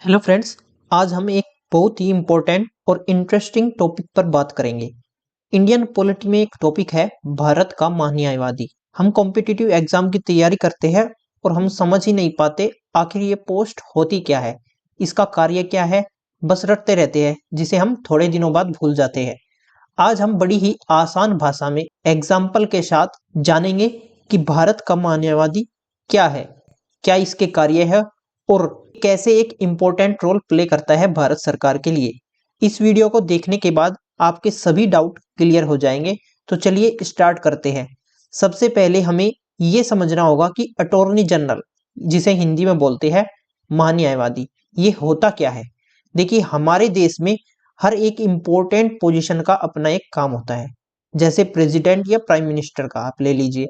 Hello friends, आज हम एक बहुत ही इम्पोर्टेंट और इंटरेस्टिंग टॉपिक पर बात करेंगे। इंडियन पॉलिटी में एक टॉपिक है भारत का महान्यायवादी। हम कॉम्पिटिटिव एग्जाम की तैयारी करते हैं और हम समझ ही नहीं पाते आखिर ये पोस्ट होती क्या है, इसका कार्य क्या है। बस रटते रहते हैं जिसे हम थोड़े दिनों बाद भूल जाते हैं। आज हम बड़ी ही आसान भाषा में एग्जाम्पल के साथ जानेंगे कि भारत का महान्यायवादी क्या है, क्या इसके कार्य है और कैसे एक इम्पोर्टेंट रोल प्ले करता है भारत सरकार के लिए। इस वीडियो को देखने के बाद आपके सभी डाउट क्लियर हो जाएंगे। तो चलिए स्टार्ट करते हैं। सबसे पहले हमें ये समझना होगा कि अटॉर्नी जनरल, जिसे हिंदी में बोलते हैं महान्यायवादी, ये होता क्या है। देखिए, हमारे देश में हर एक इम्पोर्टेंट पोजीशन का अपना एक काम होता है। जैसे प्रेसिडेंट या प्राइम मिनिस्टर का आप ले लीजिए,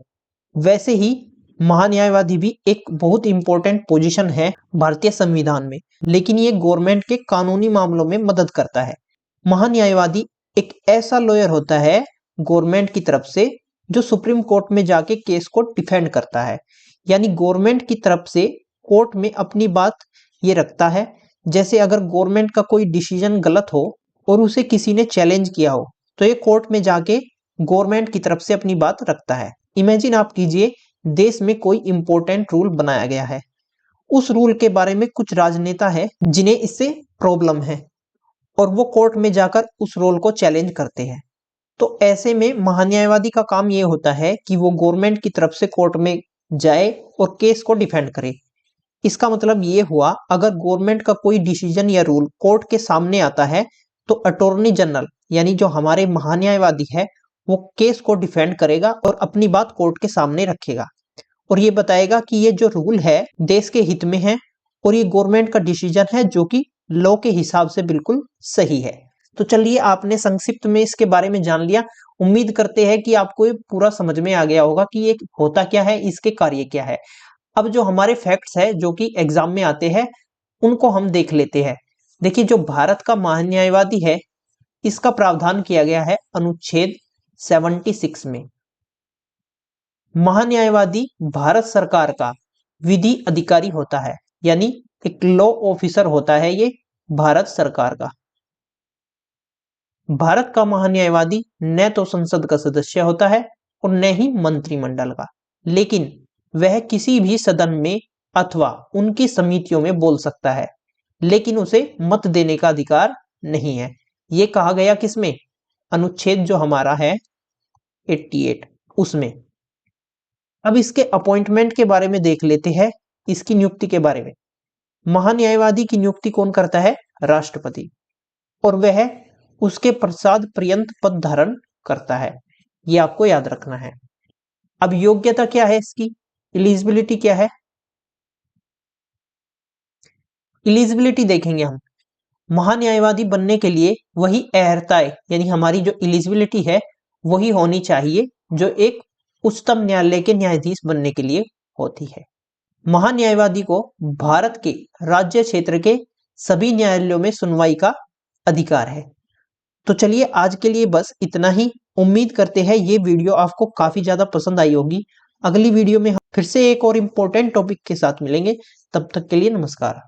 वैसे ही महान्यायवादी भी एक बहुत इंपॉर्टेंट पोजीशन है भारतीय संविधान में, लेकिन ये गवर्नमेंट के कानूनी मामलों में मदद करता है। महान्यायवादी एक ऐसा लॉयर होता है गवर्नमेंट की तरफ से जो सुप्रीम कोर्ट में जाके केस को डिफेंड करता है। यानी गवर्नमेंट की तरफ से कोर्ट में अपनी बात ये रखता है। जैसे अगर गवर्नमेंट का कोई डिसीजन गलत हो और उसे किसी ने चैलेंज किया हो, तो ये कोर्ट में जाके गवर्नमेंट की तरफ से अपनी बात रखता है। इमेजिन आप कीजिए, देश में कोई इंपॉर्टेंट रूल बनाया गया है, उस रूल के बारे में कुछ राजनेता है जिन्हें इससे प्रॉब्लम है और वो कोर्ट में जाकर उस रूल को चैलेंज करते हैं। तो ऐसे में महान्यायवादी का काम ये होता है कि वो गवर्नमेंट की तरफ से कोर्ट में जाए और केस को डिफेंड करे। इसका मतलब ये हुआ, अगर गवर्नमेंट का कोई डिसीजन या रूल कोर्ट के सामने आता है तो अटॉर्नी जनरल यानी जो हमारे महान्यायवादी है वो केस को डिफेंड करेगा और अपनी बात कोर्ट के सामने रखेगा और ये बताएगा कि ये जो रूल है देश के हित में है और ये गवर्नमेंट का डिसीजन है जो कि लॉ के हिसाब से बिल्कुल सही है। तो चलिए, आपने संक्षिप्त में इसके बारे में जान लिया। उम्मीद करते हैं कि आपको ये पूरा समझ में आ गया होगा कि ये होता क्या है, इसके कार्य क्या है। अब जो हमारे फैक्ट्स है जो कि एग्जाम में आते हैं उनको हम देख लेते हैं। देखिए, जो भारत का महान्यायवादी है इसका प्रावधान किया गया है अनुच्छेद 76 में। महान्यायवादी भारत सरकार का विधि अधिकारी होता है, यानी एक लॉ ऑफिसर होता है ये भारत सरकार का। भारत का महान्यायवादी न तो संसद का सदस्य होता है और न ही मंत्रिमंडल का, लेकिन वह किसी भी सदन में अथवा उनकी समितियों में बोल सकता है, लेकिन उसे मत देने का अधिकार नहीं है। ये कहा गया किसमें? अनुच्छेद जो हमारा है 88 उसमें। अब इसके अपॉइंटमेंट के बारे में देख लेते हैं, इसकी नियुक्ति के बारे में। महान्यायवादी की नियुक्ति कौन करता है? राष्ट्रपति, और वह उसके पश्चात पर्यंत पद धारण करता है। यह आपको याद रखना है। अब योग्यता क्या है इसकी? एलिजिबिलिटी क्या है? एलिजिबिलिटी देखेंगे हम। महान्यायवादी बनने के लिए वही अर्हताएं यानी हमारी जो एलिजिबिलिटी है वही होनी चाहिए जो एक उच्चतम न्यायालय के न्यायाधीश बनने के लिए होती है। महान्यायवादी को भारत के राज्य क्षेत्र के सभी न्यायालयों में सुनवाई का अधिकार है। तो चलिए, आज के लिए बस इतना ही। उम्मीद करते हैं ये वीडियो आपको काफी ज्यादा पसंद आई होगी। अगली वीडियो में हम फिर से एक और इम्पोर्टेंट टॉपिक के साथ मिलेंगे। तब तक के लिए नमस्कार।